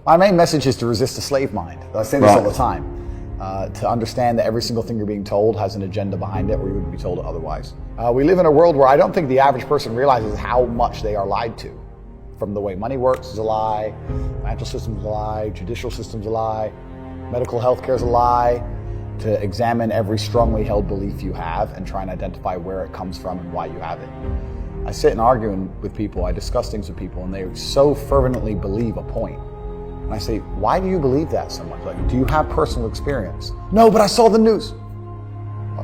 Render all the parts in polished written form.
My main message is to resist the slave mind. I say this all the time. To understand that every single thing you're being told has an agenda behind it, or you wouldn't be told it otherwise. We live in a world where I don't think the average person realizes how much they are lied to. From the way money works is a lie, financial system is a lie, judicial system is a lie, medical health care is a lie. To examine every strongly held belief you have and try and identify where it comes from and why you have it. I sit and argue with people, I discuss things with people, and they so fervently believe a point. And I say, why do you believe that so much? Like, do you have personal experience? No, but I saw the news.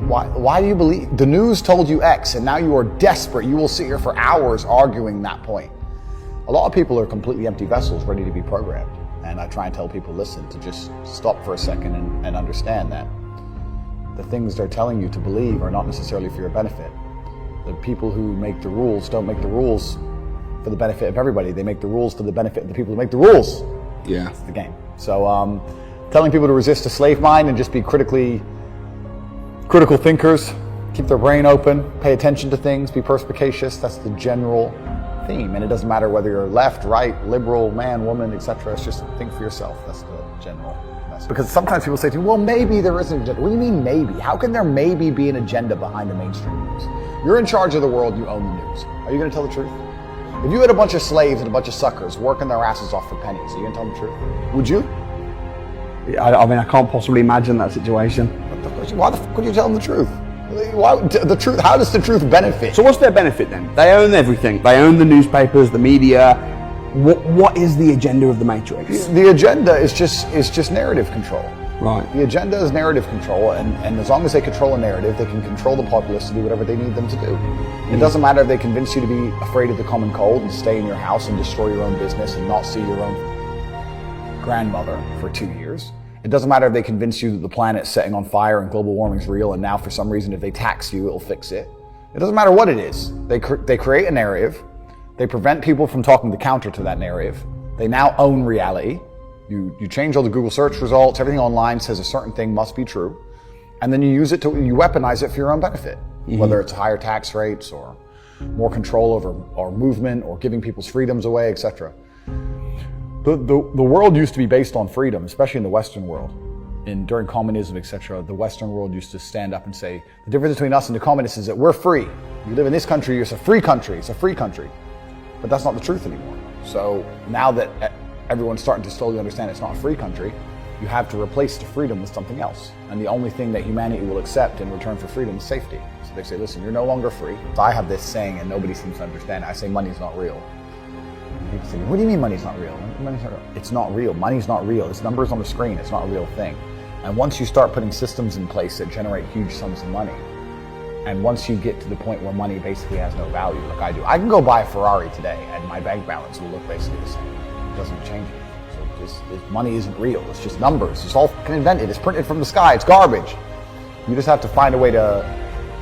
Why do you believe? The news told you X, and now you are desperate. You will sit here for hours arguing that point. A lot of people are completely empty vessels ready to be programmed. And I try and tell people, listen, to just stop for a second and understand that the things they're telling you to believe are not necessarily for your benefit. The people who make the rules don't make the rules for the benefit of everybody. They make the rules for the benefit of the people who make the rules. Yeah. It's the game. So telling people to resist a slave mind and just be critical thinkers, keep their brain open, pay attention to things, be perspicacious, that's the general theme. And it doesn't matter whether you're left, right, liberal, man, woman, etc. It's just think for yourself. That's the general message. Because sometimes people say to me, well, maybe there is an agenda. What do you mean maybe? How can there maybe be an agenda behind the mainstream news? You're in charge of the world, you own the news. Are you going to tell the truth? If you had a bunch of slaves and a bunch of suckers working their asses off for pennies, are you going to tell them the truth? Would you? I mean, I can't possibly imagine that situation. Why the fuck would you tell them the truth? The truth? How does the truth benefit? So what's their benefit then? They own everything. They own the newspapers, the media. What is the agenda of the Matrix? The agenda is just narrative control. Right. The agenda is narrative control, and as long as they control a narrative, they can control the populace to do whatever they need them to do. It doesn't matter if they convince you to be afraid of the common cold and stay in your house and destroy your own business and not see your own grandmother for 2 years. It doesn't matter if they convince you that the planet's setting on fire and global warming is real, and now for some reason if they tax you, it'll fix it. It doesn't matter what it is. They create a narrative. They prevent people from talking the counter to that narrative. They now own reality. You change all the Google search results, everything online says a certain thing must be true, and then you weaponize it for your own benefit, whether it's higher tax rates or more control over our movement or giving people's freedoms away, etc. The world used to be based on freedom, especially in the Western world. During communism, etc., the Western world used to stand up and say, the difference between us and the communists is that we're free. You live in this country, it's a free country, it's a free country. But that's not the truth anymore. So now that everyone's starting to slowly understand it's not a free country, you have to replace the freedom with something else. And the only thing that humanity will accept in return for freedom is safety. So they say, listen, you're no longer free. So I have this saying and nobody seems to understand it. I say money's not real. And people say, what do you mean money's not real? Money's not real. It's not real. Money's not real. It's numbers on the screen. It's not a real thing. And once you start putting systems in place that generate huge sums of money, and once you get to the point where money basically has no value, like I do, I can go buy a Ferrari today and my bank balance will look basically the same. It doesn't change it. So money isn't real. It's just numbers. It's all fucking invented. It's printed from the sky. It's garbage. You just have to find a way to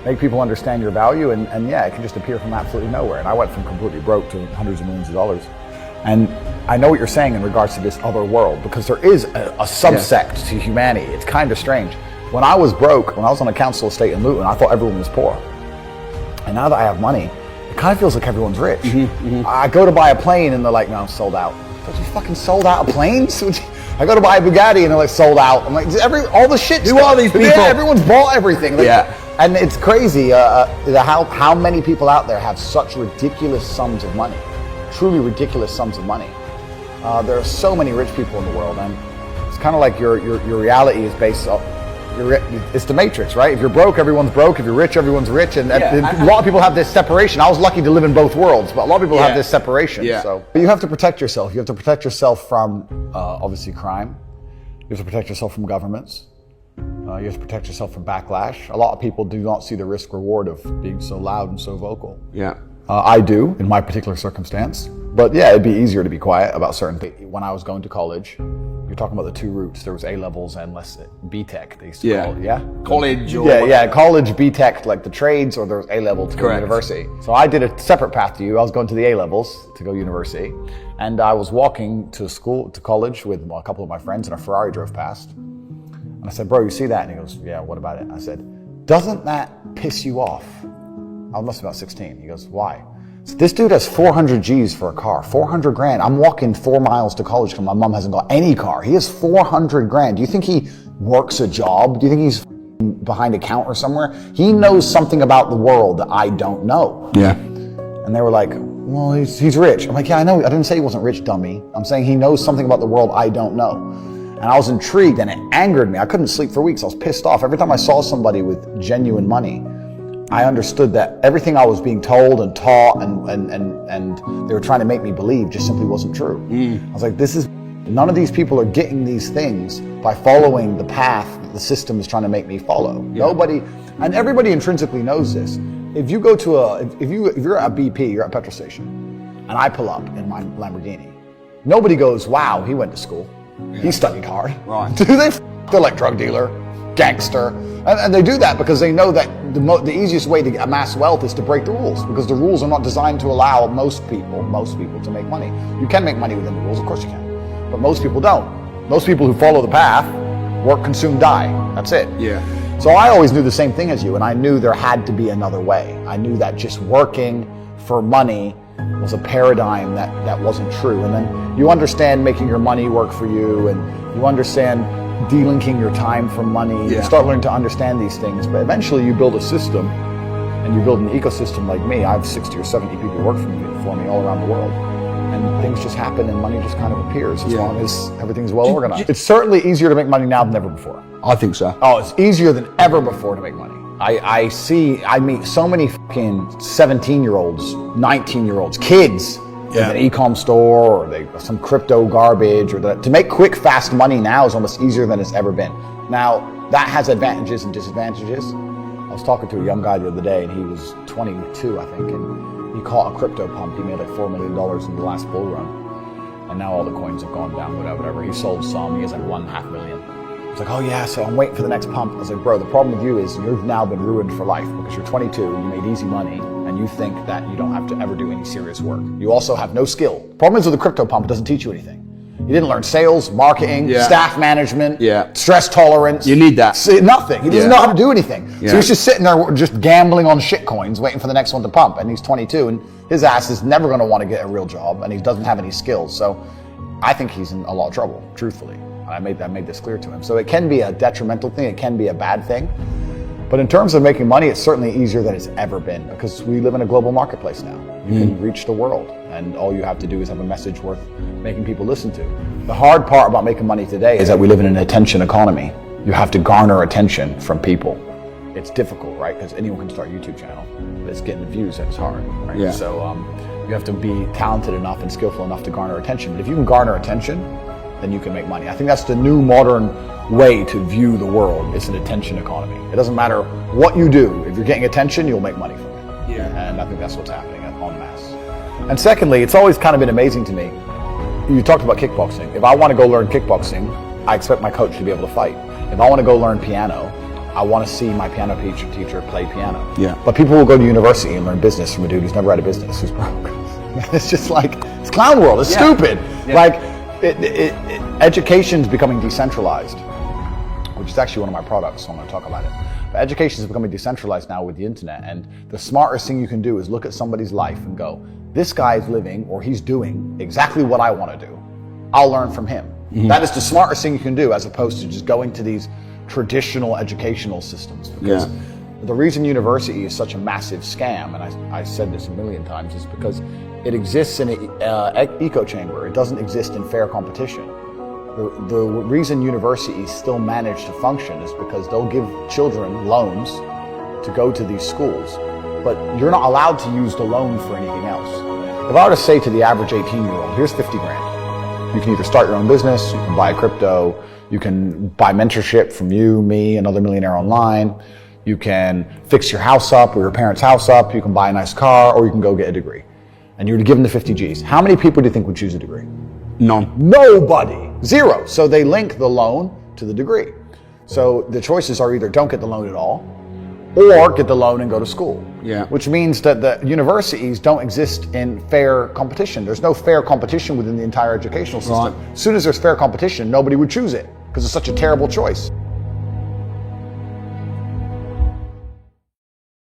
make people understand your value, and yeah, it can just appear from absolutely nowhere. And I went from completely broke to hundreds of millions of dollars. And I know what you're saying in regards to this other world, because there is a subsect to humanity. It's kind of strange. When I was broke, when I was on a council estate in Luton, I thought everyone was poor. And now that I have money, it kind of feels like everyone's rich. I go to buy a plane and they're like, no, I'm sold out. But you fucking sold out of planes? I go to buy a Bugatti and they're like, sold out. I'm like, all the shit. Who are these people? Yeah, everyone's bought everything. Like, and it's crazy how many people out there have such ridiculous sums of money. Truly ridiculous sums of money. There are so many rich people in the world, and it's kind of like your reality is based on, it's the Matrix, right? If you're broke, everyone's broke. If you're rich, everyone's rich. And a lot of people have this separation. I was lucky to live in both worlds, but a lot of people have this separation. So but you have to protect yourself. You have to protect yourself from, obviously, crime. You have to protect yourself from governments. You have to protect yourself from backlash. A lot of people do not see the risk reward of being so loud and so vocal. I do, in my particular circumstance. But yeah, it'd be easier to be quiet about certain things. When I was going to college, you're talking about the two routes. There was A-levels and B-Tech, they used to call it, College or college, B-Tech, like the trades, or there was A-level to go to university. So I did a separate path to you. I was going to the A-levels to go university. And I was walking to college with a couple of my friends, and a Ferrari drove past. And I said, bro, you see that? And he goes, yeah, what about it? I said, doesn't that piss you off? I must have been about 16. He goes, why? This dude has 400 G's for a car, 400 grand. I'm walking 4 miles to college because my mom hasn't got any car. He has 400 grand. Do you think he works a job? Do you think he's behind a counter somewhere? He knows something about the world that I don't know. Yeah. And they were like, well, he's rich. I'm like, yeah, I know. I didn't say he wasn't rich, dummy. I'm saying he knows something about the world I don't know. And I was intrigued and it angered me. I couldn't sleep for weeks. I was pissed off. Every time I saw somebody with genuine money, I understood that everything I was being told and taught and they were trying to make me believe just simply wasn't true. I was like, none of these people are getting these things by following the path that the system is trying to make me follow. Yeah. Nobody, and everybody intrinsically knows this. If you go to if you're at a BP, you're at a petrol station, and I pull up in my Lamborghini, nobody goes, wow, he went to school. Yeah. He studied hard. Right. Do they? They're like drug dealer, gangster. And they do that because they know that the easiest way to amass wealth is to break the rules, because the rules are not designed to allow most people to make money. You can make money within the rules, of course you can, but most people don't. Most people who follow the path work, consume, die. That's it. Yeah. So I always knew the same thing as you, and I knew there had to be another way. I knew that just working for money was a paradigm that wasn't true. And then you understand making your money work for you, and you understand delinking your time from money. Yeah. You start learning to understand these things, but eventually you build a system, and you build an ecosystem like me. I have 60 or 70 people who work for me all around the world. And things just happen and money just kind of appears as long as everything's well organized. It's certainly easier to make money now than ever before. I think so. Oh, it's easier than ever before to make money. I meet so many fucking 17-year-olds, 19-year-olds, kids in an e-com store or some crypto garbage to make quick, fast money now is almost easier than it's ever been. Now, that has advantages and disadvantages. I was talking to a young guy the other day and he was 22, I think, and he caught a crypto pump. He made like $4 million in the last bull run. And now all the coins have gone down, whatever. He sold some, he has like $1.5 million. I was like, oh yeah, so I'm waiting for the next pump. I was like, bro, the problem with you is you've now been ruined for life because you're 22, you made easy money, and you think that you don't have to ever do any serious work. You also have no skill. The problem is with the crypto pump, it doesn't teach you anything. You didn't learn sales, marketing, staff management, stress tolerance. You need that. Nothing. He doesn't know how to do anything. So he's just sitting there just gambling on shit coins, waiting for the next one to pump. And he's 22, and his ass is never going to want to get a real job, and he doesn't have any skills. So I think he's in a lot of trouble, truthfully. And I made this clear to him. So it can be a detrimental thing. It can be a bad thing. But in terms of making money, it's certainly easier than it's ever been because we live in a global marketplace now. You can reach the world, and all you have to do is have a message worth making people listen to. The hard part about making money today is that we live in an attention economy. You have to garner attention from people. It's difficult, right? Because anyone can start a YouTube channel, but it's getting the views that's hard, right? Yeah. So you have to be talented enough and skillful enough to garner attention. But if you can garner attention, then you can make money. I think that's the new modern way to view the world. It's an attention economy. It doesn't matter what you do. If you're getting attention, you'll make money from it. Yeah. And I think that's what's happening en masse. And secondly, it's always kind of been amazing to me. You talked about kickboxing. If I want to go learn kickboxing, I expect my coach to be able to fight. If I want to go learn piano, I want to see my piano teacher play piano. Yeah. But people will go to university and learn business from a dude who's never had a business, who's broke. It's just like, it's clown world. It's stupid. Yeah. Like, education's becoming decentralized, which is actually one of my products, so I'm going to talk about it. But education is becoming decentralized now with the internet, and the smartest thing you can do is look at somebody's life and go, this guy's living or he's doing exactly what I want to do. I'll learn from him. Mm-hmm. That is the smartest thing you can do, as opposed to just going to these traditional educational systems. Because the reason university is such a massive scam, and I said this a million times, is because it exists in an echo chamber. It doesn't exist in fair competition. The reason universities still manage to function is because they'll give children loans to go to these schools, but you're not allowed to use the loan for anything else. If I were to say to the average 18-year-old, here's 50 grand. You can either start your own business, you can buy crypto, you can buy mentorship from you, me, another millionaire online, you can fix your house up or your parents' house up, you can buy a nice car, or you can go get a degree. And you're given the 50 G's. How many people do you think would choose a degree? None. Nobody. Zero. So they link the loan to the degree. So the choices are either don't get the loan at all, or get the loan and go to school. Yeah. Which means that the universities don't exist in fair competition. There's no fair competition within the entire educational system. Right. As soon as there's fair competition, nobody would choose it because it's such a terrible choice.